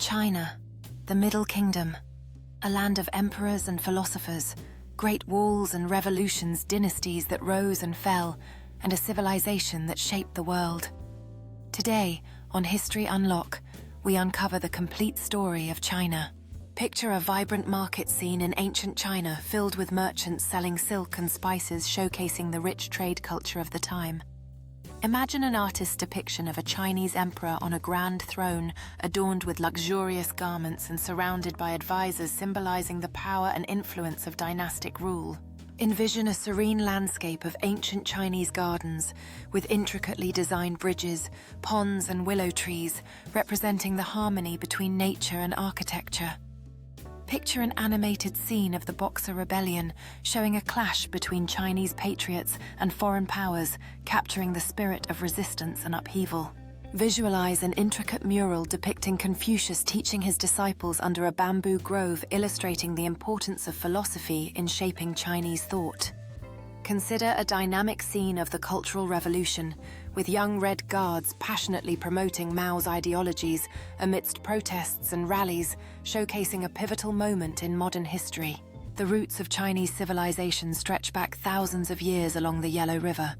China, the Middle Kingdom, a land of emperors and philosophers, great walls and revolutions, dynasties that rose and fell, and a civilization that shaped the world. Today, on History Unlock, we uncover the complete story of China. Picture a vibrant market scene in ancient China filled with merchants selling silk and spices, showcasing the rich trade culture of the time. Imagine an artist's depiction of a Chinese emperor on a grand throne, adorned with luxurious garments and surrounded by advisors symbolizing the power and influence of dynastic rule. Envision a serene landscape of ancient Chinese gardens, with intricately designed bridges, ponds and willow trees, representing the harmony between nature and architecture. Picture an animated scene of the Boxer Rebellion, showing a clash between Chinese patriots and foreign powers, capturing the spirit of resistance and upheaval. Visualize an intricate mural depicting Confucius teaching his disciples under a bamboo grove, illustrating the importance of philosophy in shaping Chinese thought. Consider a dynamic scene of the Cultural Revolution, with young Red Guards passionately promoting Mao's ideologies amidst protests and rallies, showcasing a pivotal moment in modern history. The roots of Chinese civilization stretch back thousands of years along the Yellow River.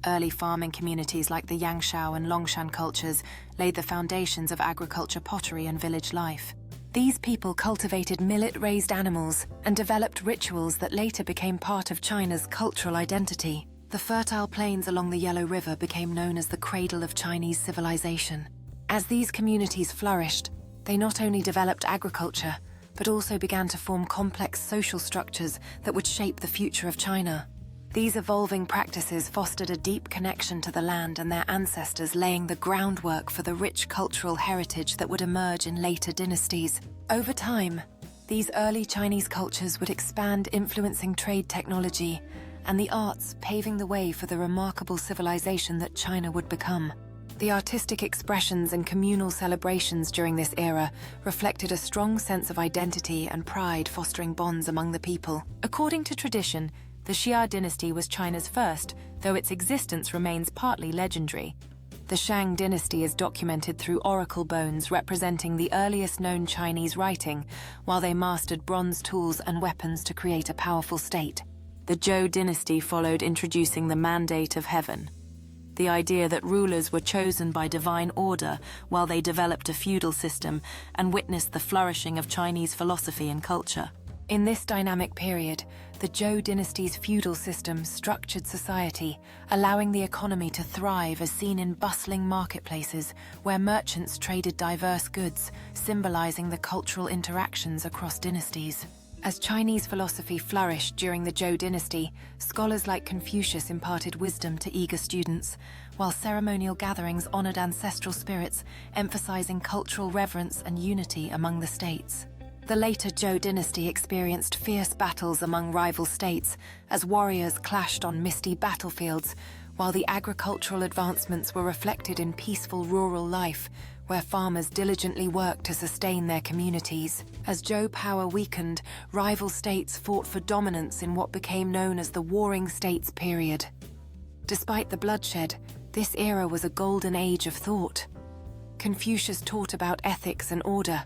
Early farming communities like the Yangshao and Longshan cultures laid the foundations of agriculture, pottery, and village life. These people cultivated millet-raised animals and developed rituals that later became part of China's cultural identity. The fertile plains along the Yellow River became known as the cradle of Chinese civilization. As these communities flourished, they not only developed agriculture, but also began to form complex social structures that would shape the future of China. These evolving practices fostered a deep connection to the land and their ancestors, laying the groundwork for the rich cultural heritage that would emerge in later dynasties. Over time, these early Chinese cultures would expand, influencing trade, technology, and the arts, paving the way for the remarkable civilization that China would become. The artistic expressions and communal celebrations during this era reflected a strong sense of identity and pride, fostering bonds among the people. According to tradition, the Xia dynasty was China's first, though its existence remains partly legendary. The Shang dynasty is documented through oracle bones representing the earliest known Chinese writing, while they mastered bronze tools and weapons to create a powerful state. The Zhou dynasty followed, introducing the mandate of heaven, the idea that rulers were chosen by divine order, while they developed a feudal system and witnessed the flourishing of Chinese philosophy and culture. In this dynamic period, the Zhou dynasty's feudal system structured society, allowing the economy to thrive as seen in bustling marketplaces where merchants traded diverse goods, symbolizing the cultural interactions across dynasties. As Chinese philosophy flourished during the Zhou dynasty, scholars like Confucius imparted wisdom to eager students, while ceremonial gatherings honored ancestral spirits, emphasizing cultural reverence and unity among the states. The later Zhou dynasty experienced fierce battles among rival states as warriors clashed on misty battlefields, while the agricultural advancements were reflected in peaceful rural life, where farmers diligently worked to sustain their communities. As Zhou power weakened, rival states fought for dominance in what became known as the Warring States period. Despite the bloodshed, this era was a golden age of thought. Confucius taught about ethics and order.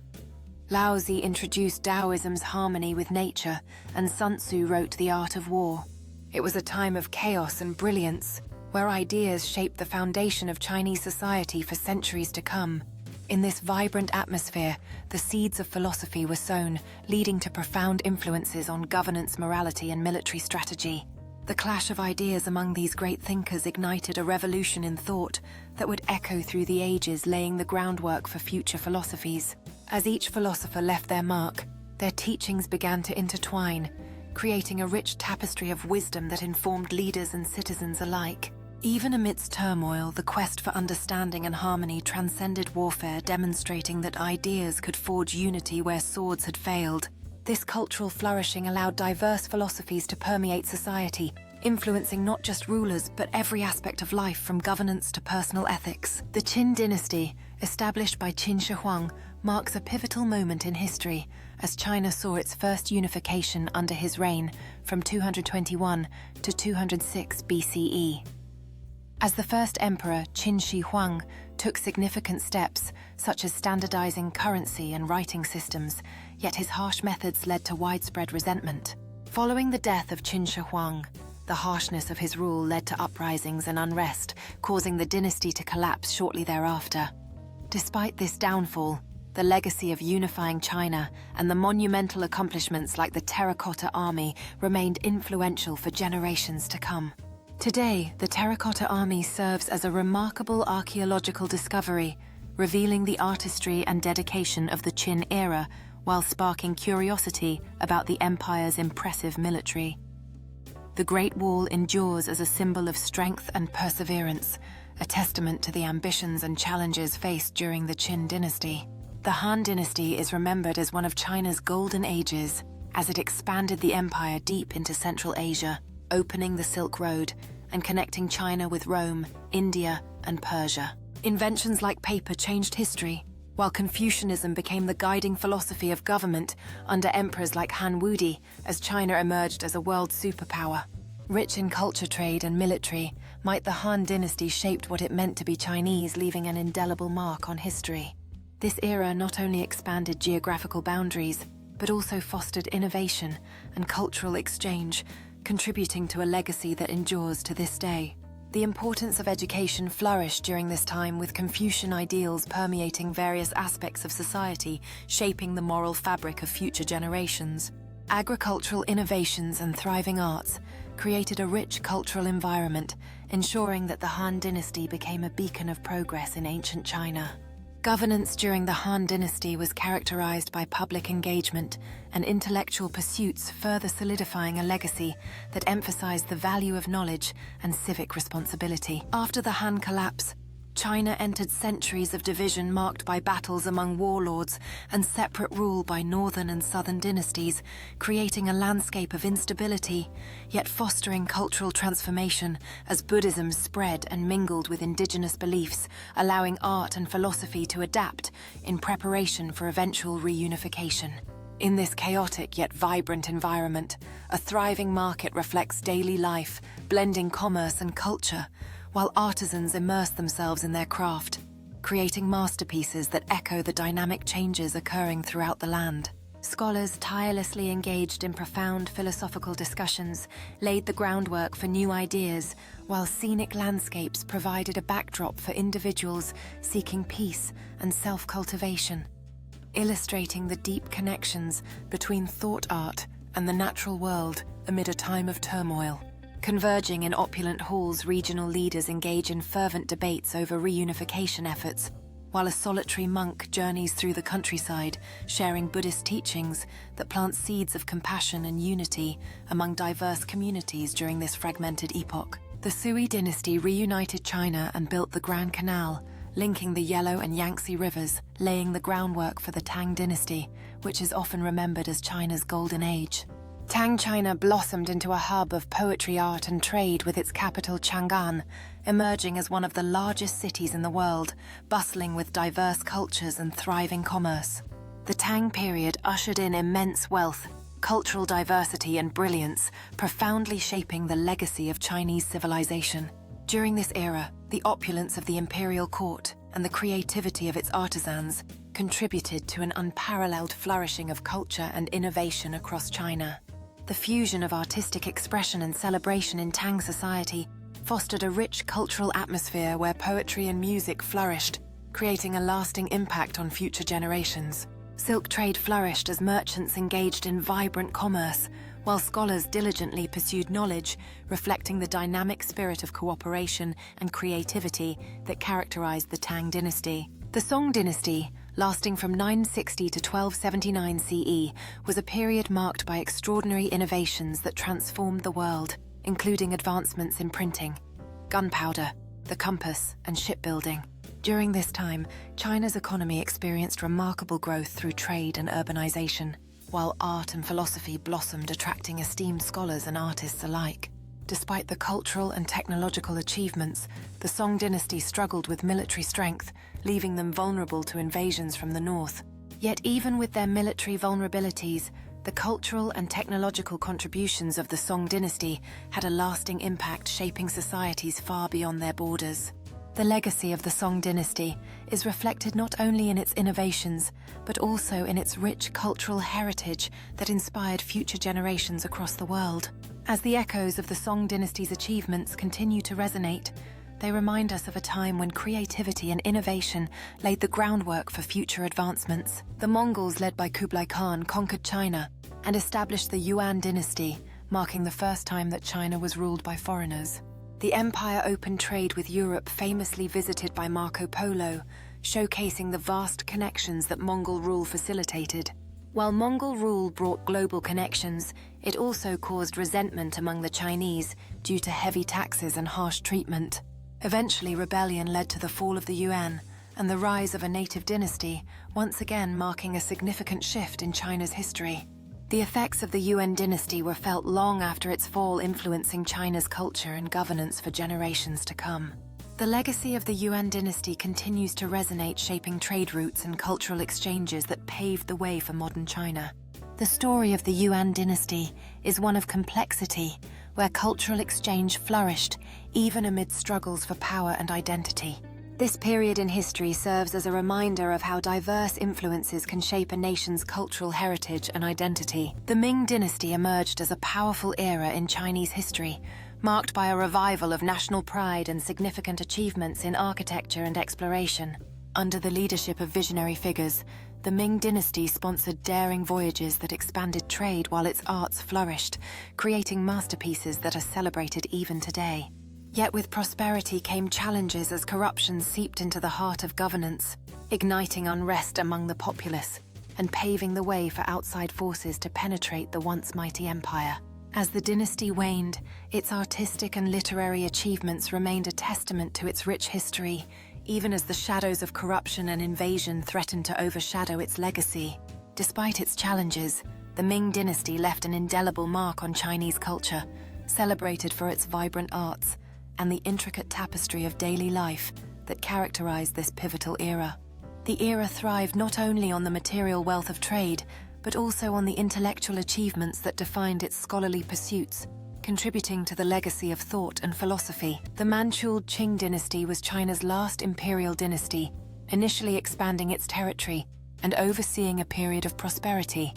Laozi introduced Taoism's harmony with nature, and Sun Tzu wrote The Art of War. It was a time of chaos and brilliance, where ideas shaped the foundation of Chinese society for centuries to come. In this vibrant atmosphere, the seeds of philosophy were sown, leading to profound influences on governance, morality, and military strategy. The clash of ideas among these great thinkers ignited a revolution in thought that would echo through the ages, laying the groundwork for future philosophies. As each philosopher left their mark, their teachings began to intertwine, creating a rich tapestry of wisdom that informed leaders and citizens alike. Even amidst turmoil, the quest for understanding and harmony transcended warfare, demonstrating that ideas could forge unity where swords had failed. This cultural flourishing allowed diverse philosophies to permeate society, influencing not just rulers but every aspect of life, from governance to personal ethics. The Qin Dynasty, established by Qin Shi Huang, marks a pivotal moment in history, as China saw its first unification under his reign from 221 to 206 BCE. As the first emperor, Qin Shi Huang took significant steps, such as standardizing currency and writing systems, yet his harsh methods led to widespread resentment. Following the death of Qin Shi Huang, the harshness of his rule led to uprisings and unrest, causing the dynasty to collapse shortly thereafter. Despite this downfall, the legacy of unifying China and the monumental accomplishments like the Terracotta Army remained influential for generations to come. Today, the Terracotta Army serves as a remarkable archaeological discovery, revealing the artistry and dedication of the Qin era while sparking curiosity about the empire's impressive military. The Great Wall endures as a symbol of strength and perseverance, a testament to the ambitions and challenges faced during the Qin Dynasty. The Han Dynasty is remembered as one of China's golden ages, as it expanded the empire deep into Central Asia, opening the Silk Road and connecting China with Rome, India, and Persia. Inventions like paper changed history, while Confucianism became the guiding philosophy of government under emperors like Han Wudi as China emerged as a world superpower. Rich in culture, trade, and military, might the Han Dynasty shaped what it meant to be Chinese, leaving an indelible mark on history. This era not only expanded geographical boundaries, but also fostered innovation and cultural exchange, contributing to a legacy that endures to this day. The importance of education flourished during this time, with Confucian ideals permeating various aspects of society, shaping the moral fabric of future generations. Agricultural innovations and thriving arts created a rich cultural environment, ensuring that the Han Dynasty became a beacon of progress in ancient China. Governance during the Han Dynasty was characterized by public engagement and intellectual pursuits, further solidifying a legacy that emphasized the value of knowledge and civic responsibility. After the Han collapse, China entered centuries of division marked by battles among warlords and separate rule by northern and southern dynasties, creating a landscape of instability, yet fostering cultural transformation as Buddhism spread and mingled with indigenous beliefs, allowing art and philosophy to adapt in preparation for eventual reunification. In this chaotic yet vibrant environment, a thriving market reflects daily life, blending commerce and culture, while artisans immerse themselves in their craft, creating masterpieces that echo the dynamic changes occurring throughout the land. Scholars tirelessly engaged in profound philosophical discussions laid the groundwork for new ideas, while scenic landscapes provided a backdrop for individuals seeking peace and self-cultivation, illustrating the deep connections between thought art and the natural world amid a time of turmoil. Converging in opulent halls, regional leaders engage in fervent debates over reunification efforts, while a solitary monk journeys through the countryside, sharing Buddhist teachings that plant seeds of compassion and unity among diverse communities during this fragmented epoch. The Sui Dynasty reunited China and built the Grand Canal, linking the Yellow and Yangtze rivers, laying the groundwork for the Tang Dynasty, which is often remembered as China's golden age. Tang China blossomed into a hub of poetry, art, and trade, with its capital Chang'an emerging as one of the largest cities in the world, bustling with diverse cultures and thriving commerce. The Tang period ushered in immense wealth, cultural diversity, and brilliance, profoundly shaping the legacy of Chinese civilization. During this era, the opulence of the imperial court and the creativity of its artisans contributed to an unparalleled flourishing of culture and innovation across China. The fusion of artistic expression and celebration in Tang society fostered a rich cultural atmosphere where poetry and music flourished, creating a lasting impact on future generations. Silk trade flourished as merchants engaged in vibrant commerce, while scholars diligently pursued knowledge, reflecting the dynamic spirit of cooperation and creativity that characterized the Tang dynasty. The Song dynasty, lasting from 960 to 1279 CE, was a period marked by extraordinary innovations that transformed the world, including advancements in printing, gunpowder, the compass, and shipbuilding. During this time, China's economy experienced remarkable growth through trade and urbanization, while art and philosophy blossomed, attracting esteemed scholars and artists alike. Despite the cultural and technological achievements, the Song dynasty struggled with military strength, leaving them vulnerable to invasions from the north. Yet even with their military vulnerabilities, the cultural and technological contributions of the Song dynasty had a lasting impact, shaping societies far beyond their borders. The legacy of the Song dynasty is reflected not only in its innovations, but also in its rich cultural heritage that inspired future generations across the world. As the echoes of the Song dynasty's achievements continue to resonate, they remind us of a time when creativity and innovation laid the groundwork for future advancements. The Mongols, led by Kublai Khan, conquered China and established the Yuan Dynasty, marking the first time that China was ruled by foreigners. The empire opened trade with Europe, famously visited by Marco Polo, showcasing the vast connections that Mongol rule facilitated. While Mongol rule brought global connections, it also caused resentment among the Chinese due to heavy taxes and harsh treatment. Eventually, rebellion led to the fall of the Yuan and the rise of a native dynasty, once again marking a significant shift in China's history. The effects of the Yuan dynasty were felt long after its fall, influencing China's culture and governance for generations to come. The legacy of the Yuan dynasty continues to resonate, shaping trade routes and cultural exchanges that paved the way for modern China. The story of the Yuan dynasty is one of complexity, where cultural exchange flourished even amid struggles for power and identity. This period in history serves as a reminder of how diverse influences can shape a nation's cultural heritage and identity. The Ming Dynasty emerged as a powerful era in Chinese history, marked by a revival of national pride and significant achievements in architecture and exploration. Under the leadership of visionary figures, the Ming Dynasty sponsored daring voyages that expanded trade while its arts flourished, creating masterpieces that are celebrated even today. Yet with prosperity came challenges as corruption seeped into the heart of governance, igniting unrest among the populace and paving the way for outside forces to penetrate the once mighty empire. As the dynasty waned, its artistic and literary achievements remained a testament to its rich history, even as the shadows of corruption and invasion threatened to overshadow its legacy. Despite its challenges, the Ming Dynasty left an indelible mark on Chinese culture, celebrated for its vibrant arts and the intricate tapestry of daily life that characterized this pivotal era. The era thrived not only on the material wealth of trade, but also on the intellectual achievements that defined its scholarly pursuits, contributing to the legacy of thought and philosophy. The Manchu Qing Dynasty was China's last imperial dynasty, initially expanding its territory and overseeing a period of prosperity.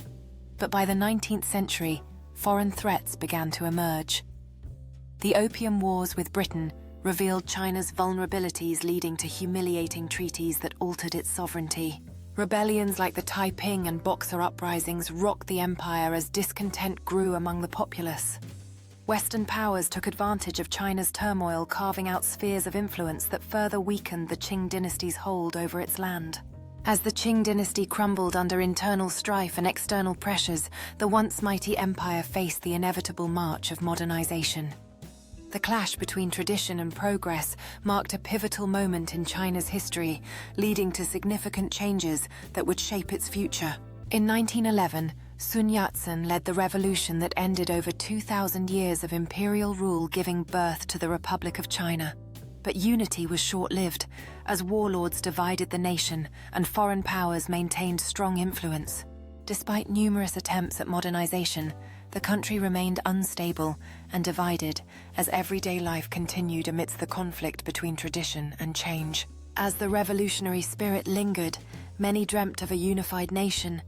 But by the 19th century, foreign threats began to emerge. The Opium Wars with Britain revealed China's vulnerabilities, leading to humiliating treaties that altered its sovereignty. Rebellions like the Taiping and Boxer uprisings rocked the empire as discontent grew among the populace. Western powers took advantage of China's turmoil, carving out spheres of influence that further weakened the Qing dynasty's hold over its land. As the Qing dynasty crumbled under internal strife and external pressures, the once mighty empire faced the inevitable march of modernization. The clash between tradition and progress marked a pivotal moment in China's history, leading to significant changes that would shape its future. In 1911, Sun Yat-sen led the revolution that ended over 2,000 years of imperial rule, giving birth to the Republic of China. But unity was short-lived, as warlords divided the nation and foreign powers maintained strong influence. Despite numerous attempts at modernization, the country remained unstable and divided as everyday life continued amidst the conflict between tradition and change. As the revolutionary spirit lingered, many dreamt of a unified nation,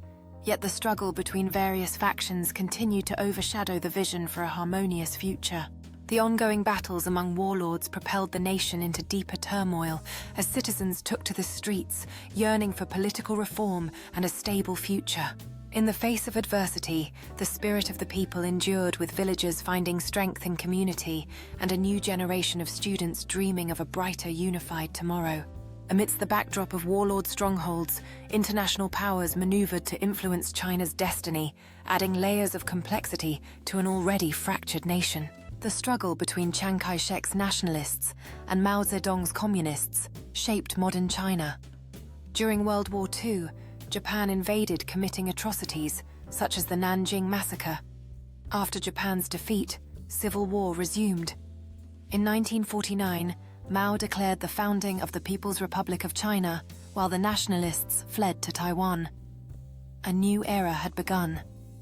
yet the struggle between various factions continued to overshadow the vision for a harmonious future. The ongoing battles among warlords propelled the nation into deeper turmoil as citizens took to the streets, yearning for political reform and a stable future. In the face of adversity, the spirit of the people endured, with villagers finding strength in community and a new generation of students dreaming of a brighter, unified tomorrow. Amidst the backdrop of warlord strongholds, international powers maneuvered to influence China's destiny, adding layers of complexity to an already fractured nation. The struggle between Chiang Kai-shek's nationalists and Mao Zedong's communists shaped modern China. During World War II, Japan invaded, committing atrocities such as the Nanjing Massacre. After Japan's defeat, civil war resumed. In 1949, Mao declared the founding of the People's Republic of China, while the nationalists fled to Taiwan. A new era had begun.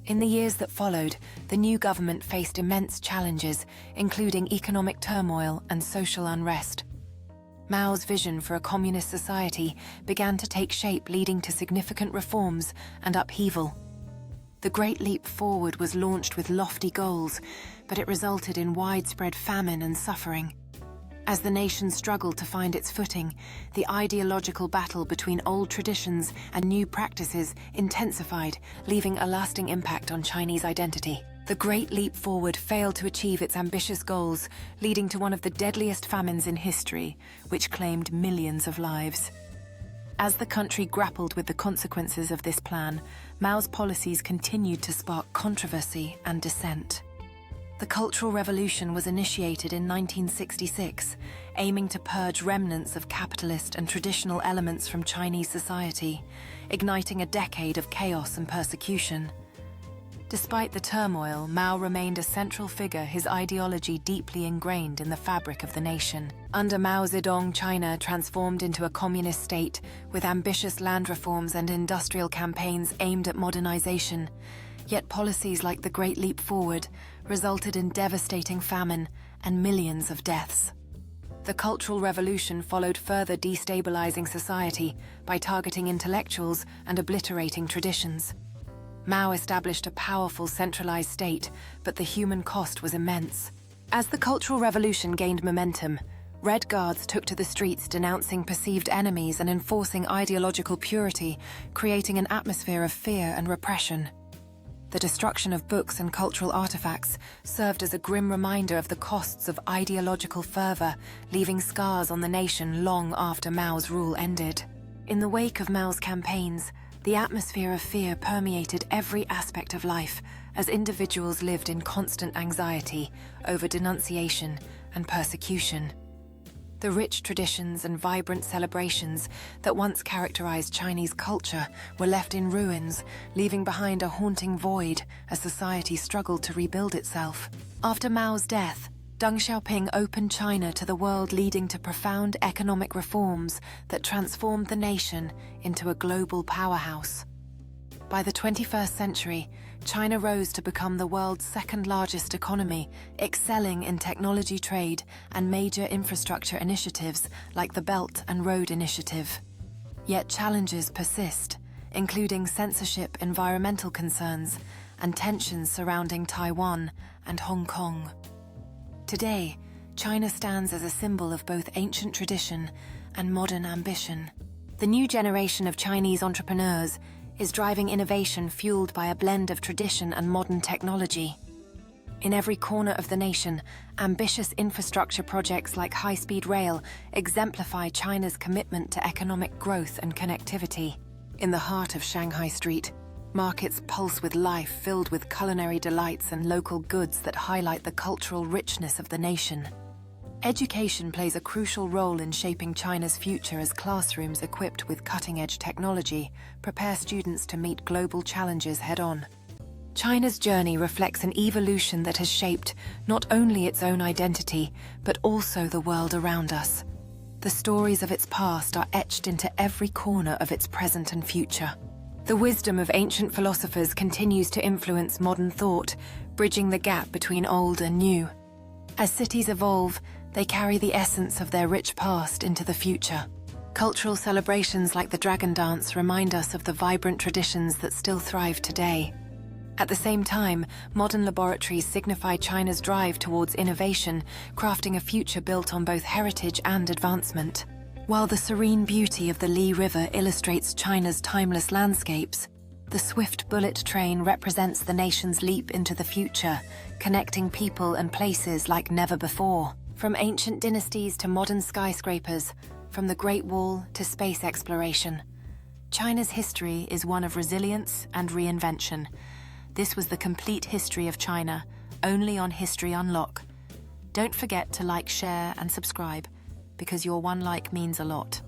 In the years that followed, the new government faced immense challenges, including economic turmoil and social unrest. Mao's vision for a communist society began to take shape, leading to significant reforms and upheaval. The Great Leap Forward was launched with lofty goals, but it resulted in widespread famine and suffering. As the nation struggled to find its footing, the ideological battle between old traditions and new practices intensified, leaving a lasting impact on Chinese identity. The Great Leap Forward failed to achieve its ambitious goals, leading to one of the deadliest famines in history, which claimed millions of lives. As the country grappled with the consequences of this plan, Mao's policies continued to spark controversy and dissent. The Cultural Revolution was initiated in 1966, aiming to purge remnants of capitalist and traditional elements from Chinese society, igniting a decade of chaos and persecution. Despite the turmoil, Mao remained a central figure, his ideology deeply ingrained in the fabric of the nation. Under Mao Zedong, China transformed into a communist state with ambitious land reforms and industrial campaigns aimed at modernization. Yet policies like the Great Leap Forward resulted in devastating famine and millions of deaths. The Cultural Revolution followed, further destabilizing society by targeting intellectuals and obliterating traditions. Mao established a powerful centralized state, but the human cost was immense. As the Cultural Revolution gained momentum, Red Guards took to the streets denouncing perceived enemies and enforcing ideological purity, creating an atmosphere of fear and repression. The destruction of books and cultural artifacts served as a grim reminder of the costs of ideological fervor, leaving scars on the nation long after Mao's rule ended. In the wake of Mao's campaigns, the atmosphere of fear permeated every aspect of life as individuals lived in constant anxiety over denunciation and persecution. The rich traditions and vibrant celebrations that once characterized Chinese culture were left in ruins, leaving behind a haunting void as society struggled to rebuild itself. After Mao's death, Deng Xiaoping opened China to the world, leading to profound economic reforms that transformed the nation into a global powerhouse. By the 21st century, China rose to become the world's second-largest economy, excelling in technology, trade, and major infrastructure initiatives like the Belt and Road Initiative. Yet challenges persist, including censorship, environmental concerns, and tensions surrounding Taiwan and Hong Kong. Today, China stands as a symbol of both ancient tradition and modern ambition. The new generation of Chinese entrepreneurs is driving innovation fueled by a blend of tradition and modern technology. In every corner of the nation, ambitious infrastructure projects like high-speed rail exemplify China's commitment to economic growth and connectivity. In the heart of Shanghai Street, markets pulse with life, filled with culinary delights and local goods that highlight the cultural richness of the nation. Education plays a crucial role in shaping China's future as classrooms equipped with cutting-edge technology prepare students to meet global challenges head-on. China's journey reflects an evolution that has shaped not only its own identity, but also the world around us. The stories of its past are etched into every corner of its present and future. The wisdom of ancient philosophers continues to influence modern thought, bridging the gap between old and new. As cities evolve, they carry the essence of their rich past into the future. Cultural celebrations like the Dragon Dance remind us of the vibrant traditions that still thrive today. At the same time, modern laboratories signify China's drive towards innovation, crafting a future built on both heritage and advancement. While the serene beauty of the Li River illustrates China's timeless landscapes, the swift bullet train represents the nation's leap into the future, connecting people and places like never before. From ancient dynasties to modern skyscrapers, from the Great Wall to space exploration, China's history is one of resilience and reinvention. This was the complete history of China, only on History Unlock. Don't forget to like, share, and subscribe, because your one like means a lot.